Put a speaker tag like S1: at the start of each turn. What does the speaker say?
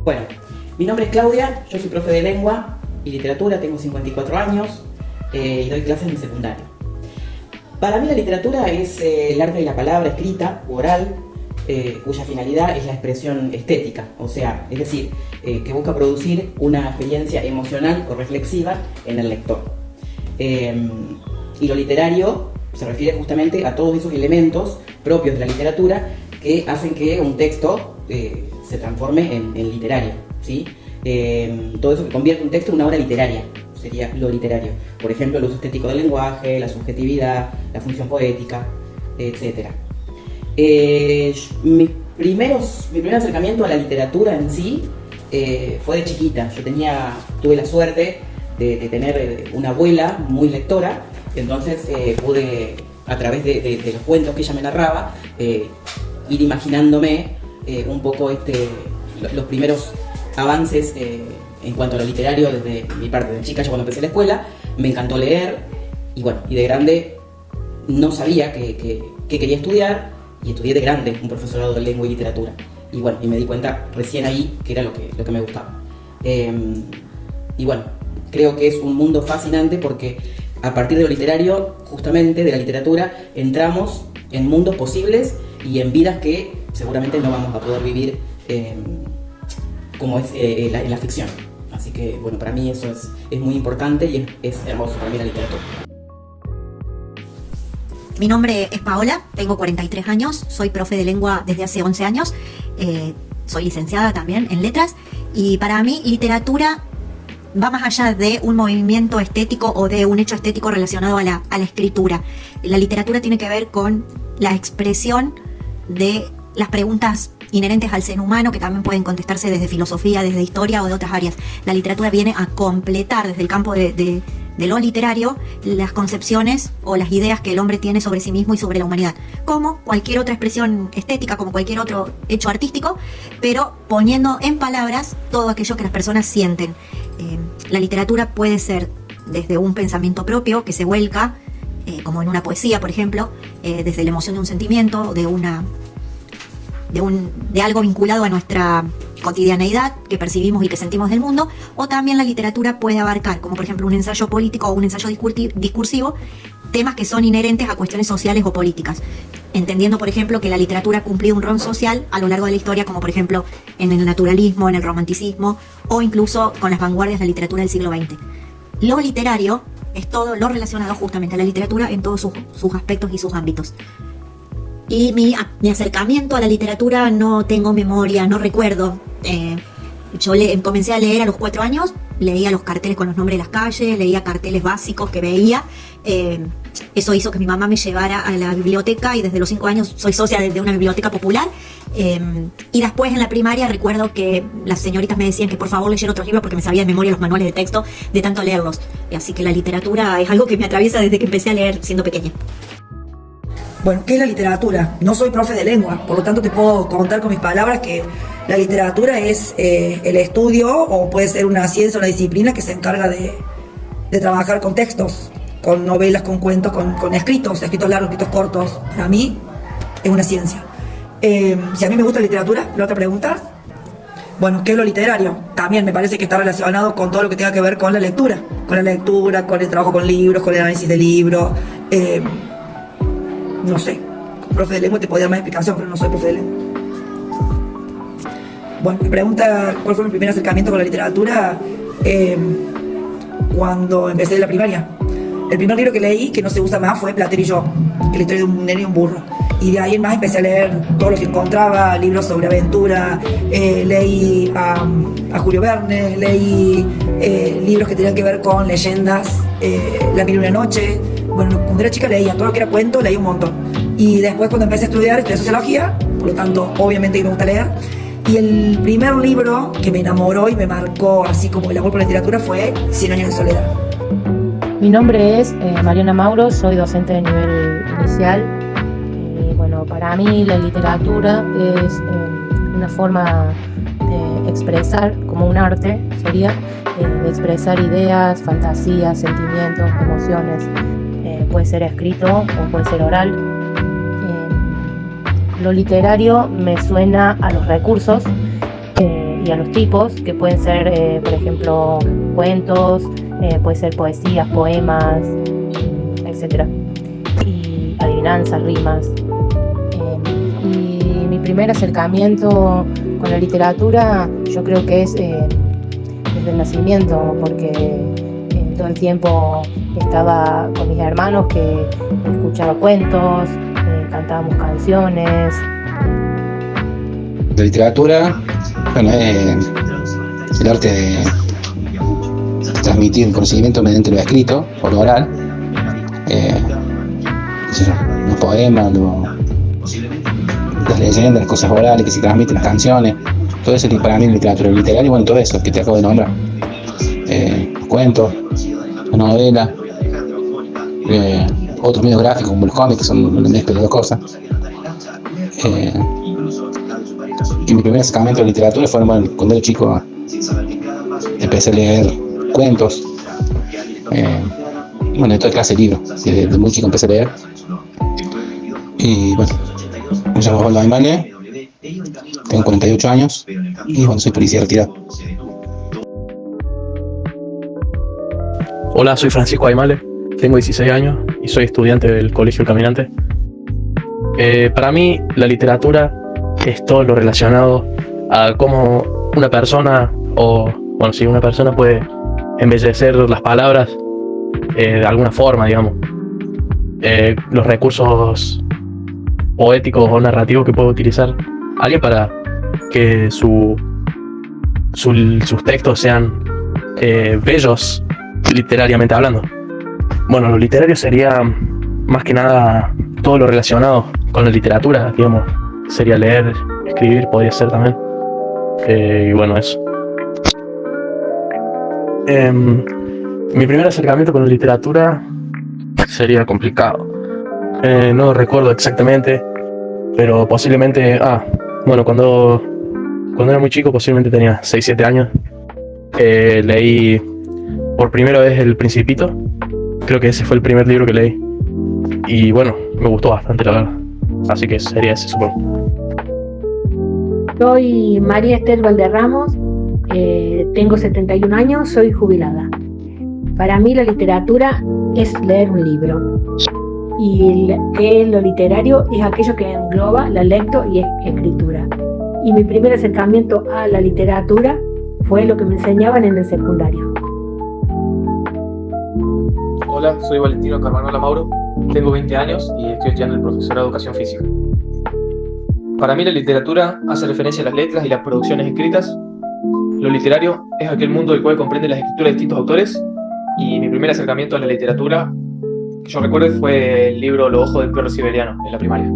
S1: Bueno, mi nombre es Claudia, yo soy profe de lengua y literatura, tengo 54 años y doy clases en secundaria. Para mí la literatura es el arte de la palabra escrita u oral, cuya finalidad es la expresión estética, o sea, es decir, que busca producir una experiencia emocional o reflexiva en el lector. Y lo literario se refiere justamente a todos esos elementos propios de la literatura que hacen que un texto se transforme en literario, ¿sí? Todo eso que convierte un texto en una obra literaria sería lo literario. Por ejemplo, el uso estético del lenguaje, la subjetividad, la función poética, etc. Mi primer acercamiento a la literatura en sí fue de chiquita. Tuve la suerte de tener una abuela muy lectora, entonces pude, a través de los cuentos que ella me narraba, ir imaginándome un poco los primeros avances en cuanto a lo literario desde mi parte. De chica, yo cuando empecé la escuela, me encantó leer y bueno, y de grande no sabía qué quería estudiar y estudié de grande un profesorado de lengua y literatura. Y bueno, y me di cuenta recién ahí que era lo que me gustaba. Y bueno, creo que es un mundo fascinante porque a partir de lo literario, justamente de la literatura, entramos en mundos posibles y en vidas que seguramente no vamos a poder vivir como es en la ficción. Así que bueno, para mí eso es muy importante y es hermoso para mí la literatura.
S2: Mi nombre es Paola, tengo 43 años, soy profe de lengua desde hace 11 años, soy licenciada también en letras y para mí literatura va más allá de un movimiento estético o de un hecho estético relacionado a la escritura. La literatura tiene que ver con la expresión de las preguntas inherentes al ser humano que también pueden contestarse desde filosofía, desde historia o de otras áreas. La literatura viene a completar desde el campo de lo literario las concepciones o las ideas que el hombre tiene sobre sí mismo y sobre la humanidad, como cualquier otra expresión estética, como cualquier otro hecho artístico, pero poniendo en palabras todo aquello que las personas sienten. La literatura puede ser desde un pensamiento propio que se vuelca, como en una poesía, por ejemplo, desde la emoción de un sentimiento, de algo vinculado a nuestra cotidianeidad que percibimos y que sentimos del mundo, o también la literatura puede abarcar, como por ejemplo un ensayo político o un ensayo discursivo, temas que son inherentes a cuestiones sociales o políticas, entendiendo por ejemplo que la literatura ha cumplido un rol social a lo largo de la historia, como por ejemplo en el naturalismo, en el romanticismo o incluso con las vanguardias de la literatura del siglo XX. Lo literario es todo lo relacionado justamente a la literatura en todos sus aspectos y sus ámbitos. Y mi acercamiento a la literatura no tengo memoria, no recuerdo. Yo comencé a leer a los 4 años, leía los carteles con los nombres de las calles, leía carteles básicos que veía. Eso hizo que mi mamá me llevara a la biblioteca y desde los 5 años soy socia de una biblioteca popular. Y después en la primaria recuerdo que las señoritas me decían que por favor leyera otros libros porque me sabía de memoria los manuales de texto de tanto leerlos. Así que la literatura es algo que me atraviesa desde que empecé a leer siendo pequeña.
S3: Bueno, ¿qué es la literatura? No soy profe de lengua, por lo tanto te puedo contar con mis palabras que la literatura es el estudio, o puede ser una ciencia, una disciplina que se encarga de trabajar con textos, con novelas, con cuentos, con escritos largos, escritos cortos. Para mí es una ciencia. Si a mí me gusta la literatura, la otra pregunta, bueno, ¿qué es lo literario? También me parece que está relacionado con todo lo que tenga que ver con la lectura, con el trabajo con libros, con el análisis de libros. No sé, como profe de lengua te podría dar más explicación, pero no soy profe de lengua. Bueno, me pregunta cuál fue mi primer acercamiento con la literatura cuando empecé la primaria. El primer libro que leí, que no se usa más, fue Platero y yo, que es la historia de un nene y un burro. Y de ahí en más empecé a leer todo lo que encontraba, libros sobre aventura, leí a Julio Verne, leí libros que tenían que ver con leyendas, La Mil y una noche. Bueno, cuando era chica leía todo lo que era cuento, leí un montón. Y después cuando empecé a estudié sociología, por lo tanto, obviamente que me gusta leer. Y el primer libro que me enamoró y me marcó así como el amor por la literatura fue 100 años de soledad.
S4: Mi nombre es Mariana Mauro, soy docente de nivel inicial. Bueno, para mí la literatura es una forma de expresar, como un arte sería, de expresar ideas, fantasías, sentimientos, emociones. Puede ser escrito o puede ser oral. Lo literario me suena a los recursos y y a los tipos, que pueden ser, por ejemplo, cuentos, puede ser poesías, poemas, etc. Y adivinanzas, rimas. Y mi primer acercamiento con la literatura yo creo que es desde el nacimiento, porque todo el tiempo estaba con mis hermanos que escuchaba cuentos, cantábamos canciones.
S5: La literatura, bueno, es el arte de transmitir conocimiento mediante lo escrito o lo oral, los poemas, las leyendas, las cosas orales que se transmiten, las canciones, todo eso para mí es literatura literaria. Bueno, todo eso que te acabo de nombrar, los cuentos, la novela, otros medios gráficos como los cómics, que son una mezcla de dos cosas. Y mi primer acercamiento a la literatura fue, bueno, cuando era chico empecé a leer cuentos, bueno, de toda clase de libros. Desde muy chico empecé a leer. Y bueno, me llamo Osvaldo Aymale, tengo 48 años y bueno, soy policía retirado.
S6: Hola, soy Francisco Aymale, tengo 16 años y soy estudiante del Colegio El Caminante. Para mí, la literatura es todo lo relacionado a cómo una persona, una persona puede embellecer las palabras de alguna forma, digamos. Los recursos poéticos o narrativos que puede utilizar alguien para que sus textos sean bellos, literariamente hablando. Bueno, lo literario sería más que nada todo lo relacionado con la literatura, digamos. Sería leer, escribir, podría ser también. Y bueno, eso. Mi primer acercamiento con la literatura sería complicado. No recuerdo exactamente, pero posiblemente... cuando era muy chico, posiblemente tenía 6-7 años, leí por primera vez El Principito. Creo que ese fue el primer libro que leí. Y bueno, me gustó bastante, la verdad. Así que sería ese, supongo.
S7: Soy María Esther Valderramos, tengo 71 años, soy jubilada. Para mí la literatura es leer un libro. Y lo literario es aquello que engloba la lectura y escritura. Y mi primer acercamiento a la literatura fue lo que me enseñaban en el secundario.
S8: Hola, soy Valentino Carmanola Mauro, tengo 20 años y estoy estudiando el profesorado de Educación Física. Para mí la literatura hace referencia a las letras y las producciones escritas. Lo literario es aquel mundo del cual comprende las escrituras de distintos autores, y mi primer acercamiento a la literatura que yo recuerdo fue el libro Los ojos del perro siberiano en la primaria.